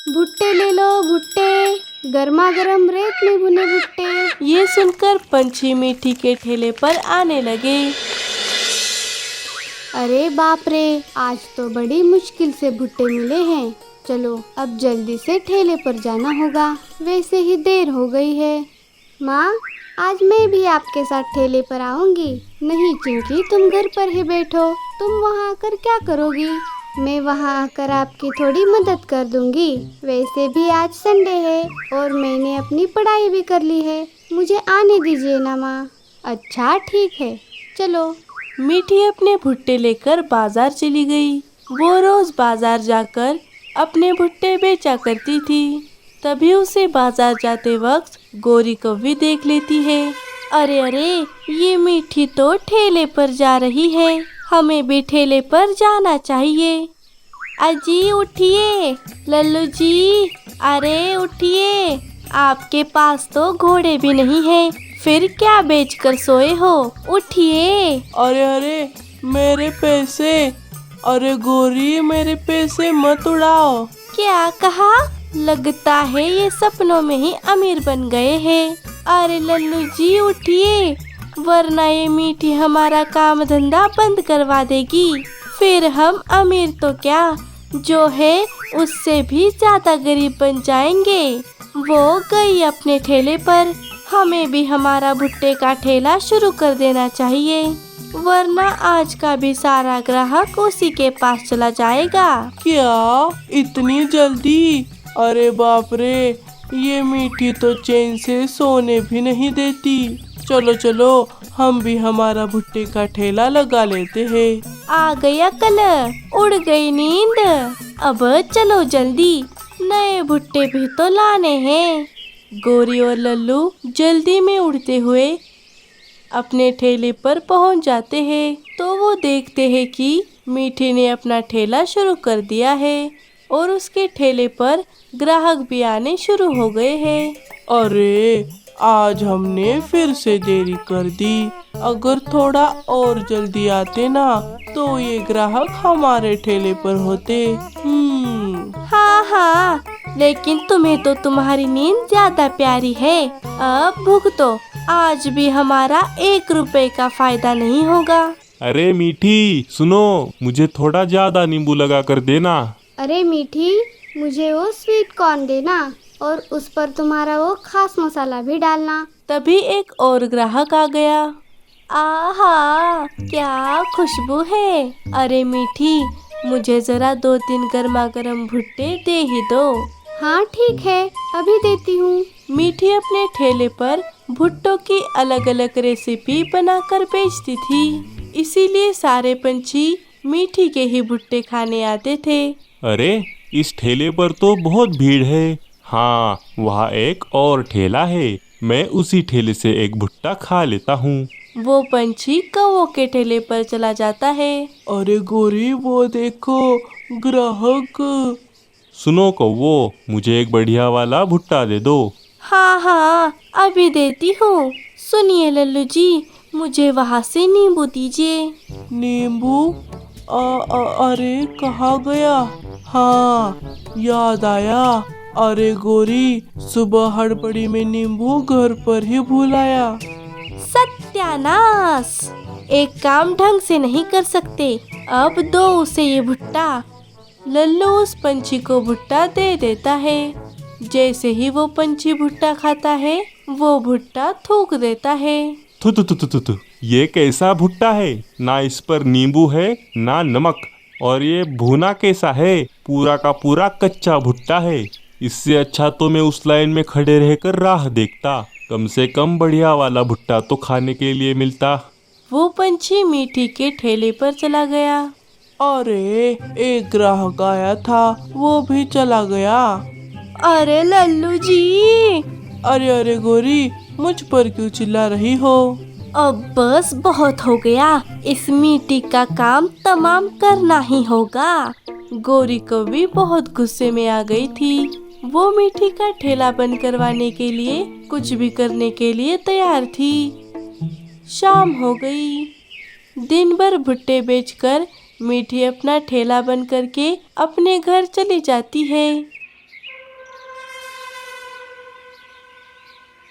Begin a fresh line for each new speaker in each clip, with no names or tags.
भुट्टे ले लो भुट्टे, गर्मा गर्म रेत में भुने भुट्टे।
ये सुनकर पंछी मीठी के ठेले पर आने लगे।
अरे बाप रे, आज तो बड़ी मुश्किल से भुट्टे मिले हैं। चलो अब जल्दी से ठेले पर जाना होगा, वैसे ही देर हो गई है। माँ, आज मैं भी आपके साथ ठेले पर आऊंगी। नहीं चिंकी, तुम घर पर ही बैठो, तुम वहाँ आकर क्या करोगी? मैं वहाँ आकर आपकी थोड़ी मदद कर दूंगी। वैसे भी आज संडे है और मैंने अपनी पढ़ाई भी कर ली है, मुझे आने दीजिए ना माँ। अच्छा ठीक है, चलो।
मीठी अपने भुट्टे लेकर बाजार चली गई। वो रोज बाजार जाकर अपने भुट्टे बेचा करती थी। तभी उसे बाजार जाते वक्त गोरी कौवी देख लेती है। अरे अरे, ये मीठी तो ठेले पर जा रही है, हमें भी ठेले पर जाना चाहिए। अजी उठिए, लल्लू जी, अरे उठिए, आपके पास तो घोड़े भी नहीं है, फिर क्या बेचकर सोए हो? उठिए।
अरे अरे, मेरे पैसे! अरे गोरी, मेरे पैसे मत उड़ाओ।
क्या कहा? लगता है ये सपनों में ही अमीर बन गए हैं। अरे लल्लू जी उठिए, वरना ये मीठी हमारा काम धंधा बंद करवा देगी। फिर हम अमीर तो क्या, जो है उससे भी ज्यादा गरीब बन जाएंगे। वो गई अपने ठेले पर, हमें भी हमारा भुट्टे का ठेला शुरू कर देना चाहिए, वरना आज का भी सारा ग्राहक उसी के पास चला जाएगा।
क्या इतनी जल्दी? अरे बाप रे, ये मीठी तो चैन से सोने भी नहीं देती। चलो चलो, हम भी हमारा भुट्टे का ठेला लगा लेते हैं।
आ गया कल, उड़ गई नींद। अब चलो जल्दी, नए भुट्टे भी तो लाने हैं। गोरी और लल्लू जल्दी में उड़ते हुए अपने ठेले पर पहुंच जाते हैं। तो वो देखते हैं कि मीठी ने अपना ठेला शुरू कर दिया है और उसके ठेले पर ग्राहक भी आने शुरू हो गए हैं।
अरे, आज हमने फिर से देरी कर दी। अगर थोड़ा और जल्दी आते ना, तो ये ग्राहक हमारे ठेले पर होते।
हाँ हाँ, लेकिन तुम्हें तो तुम्हारी नींद ज्यादा प्यारी है। अब भुगतो, आज भी हमारा 1 रुपए का फायदा नहीं होगा।
अरे मीठी सुनो, मुझे थोड़ा ज्यादा नींबू लगा कर देना।
अरे मीठी, मुझे वो स्वीट कॉर्न देना और उस पर तुम्हारा वो खास मसाला भी डालना।
तभी एक और ग्राहक आ गया। आहा, क्या खुशबू है। अरे मीठी, मुझे जरा 2-3 गर्मा गर्म भुट्टे दे ही दो।
हाँ ठीक है, अभी देती हूँ।
मीठी अपने ठेले पर भुट्टों की अलग अलग रेसिपी बनाकर बेचती थी, इसीलिए सारे पंछी मीठी के ही भुट्टे खाने आते थे।
अरे, इस ठेले पर तो बहुत भीड़ है। हाँ, वहाँ एक और ठेला है, मैं उसी ठेले से एक भुट्टा खा लेता हूँ।
वो पंछी कौवों के ठेले पर चला जाता है।
अरे गोरी, वो देखो ग्राहक।
सुनो कौवो, मुझे एक बढ़िया वाला भुट्टा दे दो।
हाँ हाँ, अभी देती हूँ। सुनिए लल्लू जी, मुझे वहाँ से नींबू दीजिए।
नींबू? अरे कहाँ गया? हाँ, याद आया। अरे गोरी, सुबह हड़बड़ी में नींबू घर पर ही भूल आया।
सत्यानाश, एक काम ढंग से नहीं कर सकते, अब दो उसे ये भुट्टा। लल्लू उस पंछी को भुट्टा दे देता है। जैसे ही वो पंछी भुट्टा खाता है, वो भुट्टा थूक देता है।
थु थु थु थु थु थु, ये कैसा भुट्टा है? ना इस पर नींबू है ना नमक, और ये भुना कैसा है? पूरा का पूरा कच्चा भुट्टा है। इससे अच्छा तो मैं उस लाइन में खड़े रहकर राह देखता, कम से कम बढ़िया वाला भुट्टा तो खाने के लिए मिलता।
वो पंछी मीठी के ठेले पर चला गया।
अरे, एक ग्राहक आया था, वो भी चला गया।
अरे लल्लू जी!
अरे अरे गोरी, मुझ पर क्यों चिल्ला रही हो?
अब बस बहुत हो गया, इस मीठी का काम तमाम करना ही होगा। गोरी कौवी बहुत गुस्से में आ गई थी। वो मीठी का ठेला बंद करवाने के लिए कुछ भी करने के लिए तैयार थी। शाम हो गई। दिन भर भुट्टे बेचकर मीठी अपना ठेला बंद करके अपने घर चली जाती है।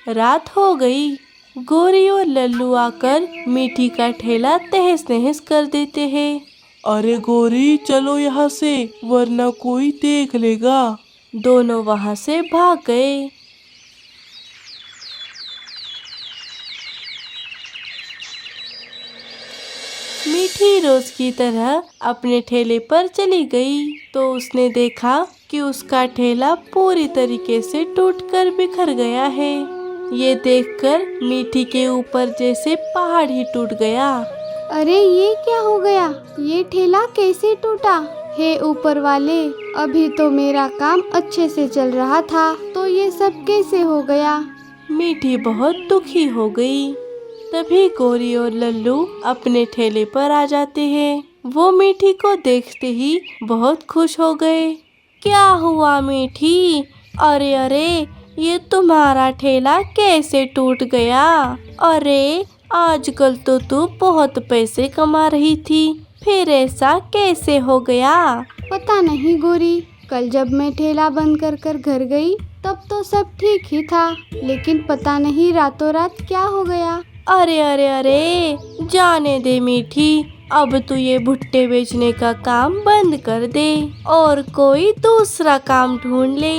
रात हो गई। गोरी और लल्लू आकर मीठी का ठेला तहस नहस कर देते हैं।
अरे गोरी चलो यहाँ से, वरना कोई देख लेगा।
दोनों वहां से भाग गए। मीठी रोज की तरह अपने ठेले पर चली गई तो उसने देखा कि उसका ठेला पूरी तरीके से टूटकर बिखर गया है। ये देखकर मीठी के ऊपर जैसे पहाड़ ही टूट गया।
अरे ये क्या हो गया? ये ठेला कैसे टूटा? हे ऊपर वाले, अभी तो मेरा काम अच्छे से चल रहा था, तो ये सब कैसे हो गया?
मीठी बहुत दुखी हो गई। तभी गोरी और लल्लू अपने ठेले पर आ जाते हैं। वो मीठी को देखते ही बहुत खुश हो गए। क्या हुआ मीठी? अरे अरे, ये तुम्हारा ठेला कैसे टूट गया? अरे आजकल तो तू बहुत पैसे कमा रही थी, फिर ऐसा कैसे हो गया?
पता नहीं गोरी, कल जब मैं ठेला बंद कर घर गई तब तो सब ठीक ही था, लेकिन पता नहीं रातों रात क्या हो गया।
अरे अरे अरे, जाने दे मीठी, अब तू ये भुट्टे बेचने का काम बंद कर दे और कोई दूसरा काम ढूंढ ले,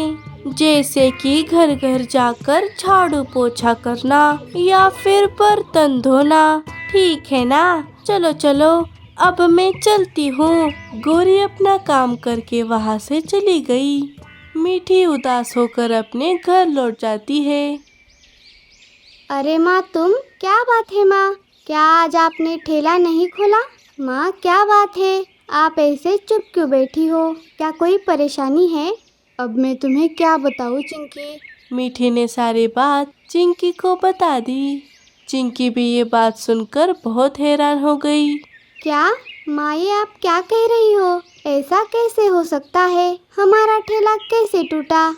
जैसे कि घर घर जाकर झाड़ू पोछा करना या फिर बर्तन धोना। ठीक है ना? चलो चलो, अब मैं चलती हूँ। गोरी अपना काम करके वहाँ से चली गई। मीठी उदास होकर अपने घर लौट जाती है।
अरे माँ तुम, क्या बात है माँ? क्या आज आपने ठेला नहीं खोला? माँ क्या बात है, आप ऐसे चुप क्यों बैठी हो? क्या कोई परेशानी है? अब मैं तुम्हें क्या बताऊँ चिंकी?
मीठी ने सारी बात चिंकी को बता दी। चिंकी भी ये बात सुनकर बहुत हैरान हो गई।
क्या माँ, ये आप क्या कह रही हो? ऐसा कैसे हो सकता है? हमारा ठेला कैसे टूटा?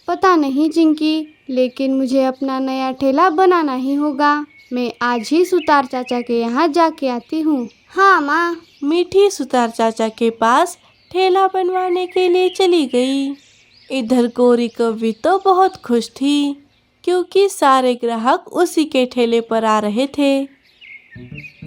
पता नहीं चिंकी, लेकिन मुझे अपना नया ठेला बनाना ही होगा। मैं आज ही सुतार चाचा के यहाँ जाके आती हूँ। हाँ माँ।
मीठी सुतार चाचा के पास ठेला बनवाने के लिए चली गई। इधर गोरी कव्वी तो बहुत खुश थी, क्योंकि सारे ग्राहक उसी के ठेले पर आ रहे थे।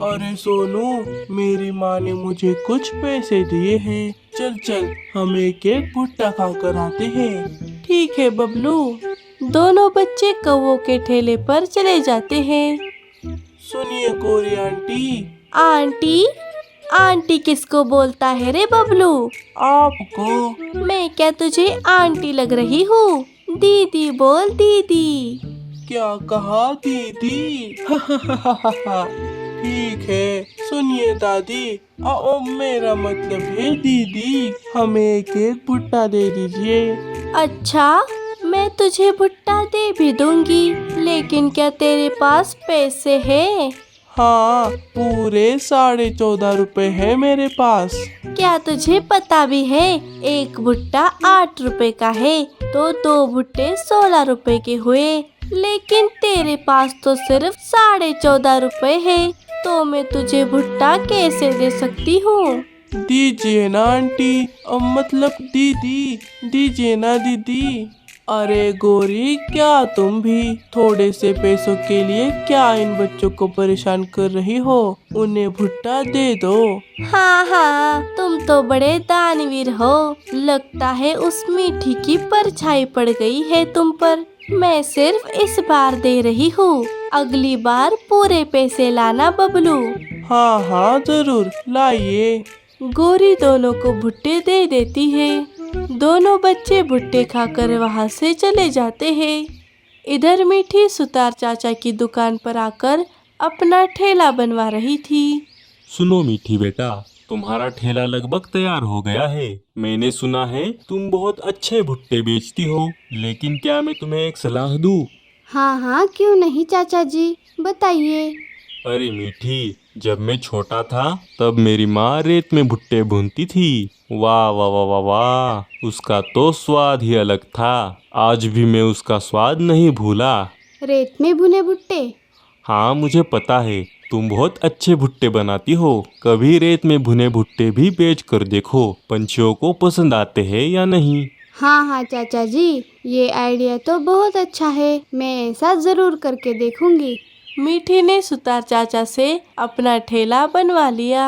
अरे सोनू, मेरी माँ ने मुझे कुछ पैसे दिए हैं, चल चल हम एक एक भुट्टा खाकर आते हैं।
ठीक है बबलू। दोनों बच्चे कौवों के ठेले पर चले जाते हैं।
सुनिए गोरी आंटी।
आंटी? आंटी किसको बोलता है रे बबलू?
आपको।
मैं क्या तुझे आंटी लग रही हूँ? दीदी बोल, दीदी।
क्या कहा दीदी? ठीक है, सुनिए दादी, मेरा मतलब है दीदी, हमें एक एक भुट्टा दे दीजिए।
अच्छा, मैं तुझे भुट्टा दे भी दूंगी, लेकिन क्या तेरे पास पैसे हैं?
हाँ, पूरे 14.5 रुपए है मेरे पास।
क्या तुझे पता भी है एक भुट्टा 8 रुपए का है, तो 2 भुट्टे 16 रुपए के हुए, लेकिन तेरे पास तो सिर्फ 14.5 रुपए है, तो मैं तुझे भुट्टा कैसे दे सकती हूँ?
दीजिए ना आंटी, मतलब दीदी, दीजिए ना दीदी। अरे गोरी, क्या तुम भी थोड़े से पैसों के लिए क्या इन बच्चों को परेशान कर रही हो? उन्हें भुट्टा दे दो।
हाँ हाँ, तुम तो बड़े दानवीर हो। लगता है उस मीठी की परछाई पड़ गई है तुम पर। मैं सिर्फ इस बार दे रही हूँ, अगली बार पूरे पैसे लाना बबलू।
हाँ हाँ जरूर लाइए।
गोरी दोनों को भुट्टे दे देती है। दोनों बच्चे भुट्टे खाकर वहाँ से चले जाते हैं। इधर मीठी सुतार चाचा की दुकान पर आकर अपना ठेला बनवा रही थी।
सुनो मीठी बेटा, तुम्हारा ठेला लगभग तैयार हो गया है। मैंने सुना है तुम बहुत अच्छे भुट्टे बेचती हो, लेकिन क्या मैं तुम्हें एक सलाह दूं?
हाँ हाँ, क्यों नहीं चाचा जी, बताइए।
अरे मीठी, जब मैं छोटा था तब मेरी माँ रेत में भुट्टे भूनती थी। वाह वाह वाह वाह वाह, उसका तो स्वाद ही अलग था। आज भी मैं उसका स्वाद नहीं भूला।
रेत में भुने भुट्टे?
हाँ, मुझे पता है तुम बहुत अच्छे भुट्टे बनाती हो। कभी रेत में भुने भुट्टे भी बेच कर देखो, पंछियों को पसंद आते हैं या नहीं।
हाँ हाँ चाचा जी, ये आइडिया तो बहुत अच्छा है, मैं ऐसा ज़रूर करके देखूंगी।
मीठी ने सुतार चाचा से अपना ठेला बनवा लिया।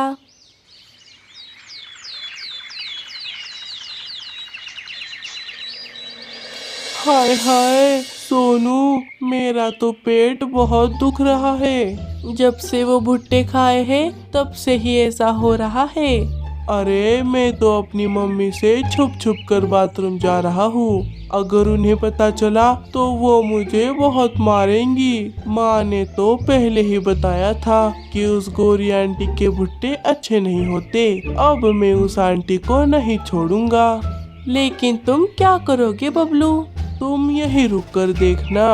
हाय हाय सोनू, मेरा तो पेट बहुत दुख रहा है।
जब से वो भुट्टे खाए हैं तब से ही ऐसा हो रहा है।
अरे मैं तो अपनी मम्मी से छुप छुप कर बाथरूम जा रहा हूँ। अगर उन्हें पता चला तो वो मुझे बहुत मारेंगी। माँ ने तो पहले ही बताया था कि उस गोरी आंटी के भुट्टे अच्छे नहीं होते। अब मैं उस आंटी को नहीं छोड़ूंगा।
लेकिन तुम क्या करोगे बबलू?
तुम यहीं रुक कर देखना।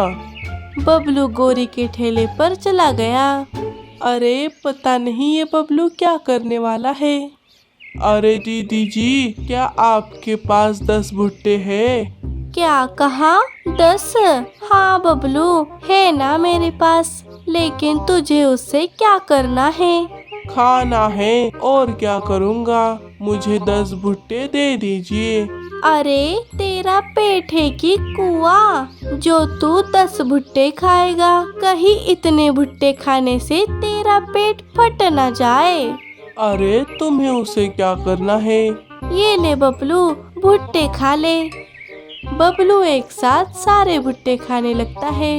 बबलू गोरी के ठेले पर चला गया। अरे पता नहीं ये बबलू क्या करने वाला है।
अरे दीदी जी, क्या आपके पास 10 भुट्टे हैं?
क्या कहा? 10? हाँ बबलू, है ना मेरे पास, लेकिन तुझे उससे क्या करना है?
खाना है, और क्या करूँगा। मुझे 10 भुट्टे दे दीजिए।
अरे तेरा पेट है कि कुआं जो तू 10 भुट्टे खाएगा? कहीं इतने भुट्टे खाने से तेरा पेट फट न जाए।
अरे तुम्हें उसे क्या करना है?
ये ले बबलू, भुट्टे खा ले। बबलू एक साथ सारे भुट्टे खाने लगता है।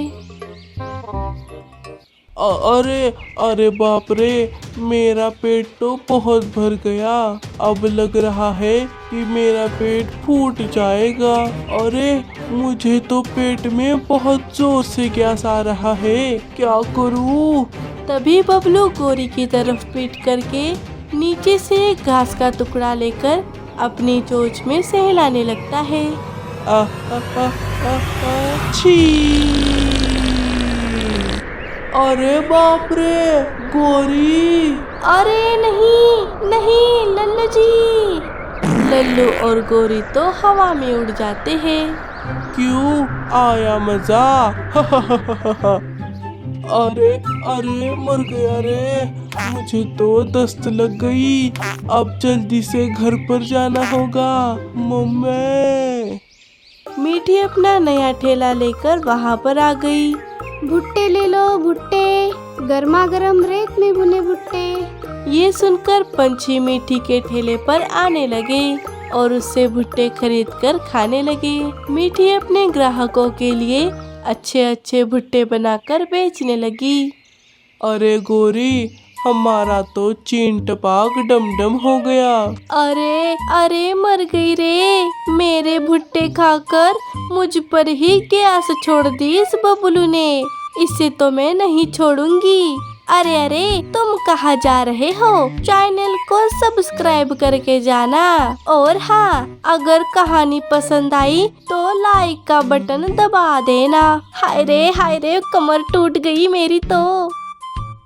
अरे अरे बाप रे, मेरा पेट तो बहुत भर गया। अब लग रहा है कि मेरा पेट फूट जाएगा। अरे मुझे तो पेट में बहुत जोर से गैस आ रहा है, क्या करूँ?
तभी बबलू गोरी की तरफ पीट करके नीचे से एक घास का टुकड़ा लेकर अपनी चोंच में सहलाने लगता है।
छी! अरे बाप रे, गोरी!
अरे नहीं नहीं लल्लू जी। लल्लू और गोरी तो हवा में उड़ जाते हैं।
क्यों आया मजा? अरे अरे मर गया रे, मुझे तो दस्त लग गई। अब जल्दी से घर पर जाना होगा। मम्मी!
मीठी अपना नया ठेला लेकर वहाँ पर आ गई।
भुट्टे ले लो भुट्टे, गर्मा गर्म रेत में भुने भुट्टे।
ये सुनकर पंछी मीठी के ठेले पर आने लगे और उससे भुट्टे खरीद कर खाने लगे। मीठी अपने ग्राहकों के लिए अच्छे अच्छे भुट्टे बनाकर बेचने लगी।
अरे गोरी, हमारा तो चीन टपाक डमडम हो गया।
अरे अरे मर गई रे, मेरे भुट्टे खाकर मुझ पर ही गैस छोड़ दी इस बबलू ने। इसे तो मैं नहीं छोड़ूंगी। अरे अरे तुम कहाँ जा रहे हो? चैनल को सब्सक्राइब करके जाना। और हाँ, अगर कहानी पसंद आई तो लाइक का बटन दबा देना। हाय रे कमर टूट गई मेरी तो।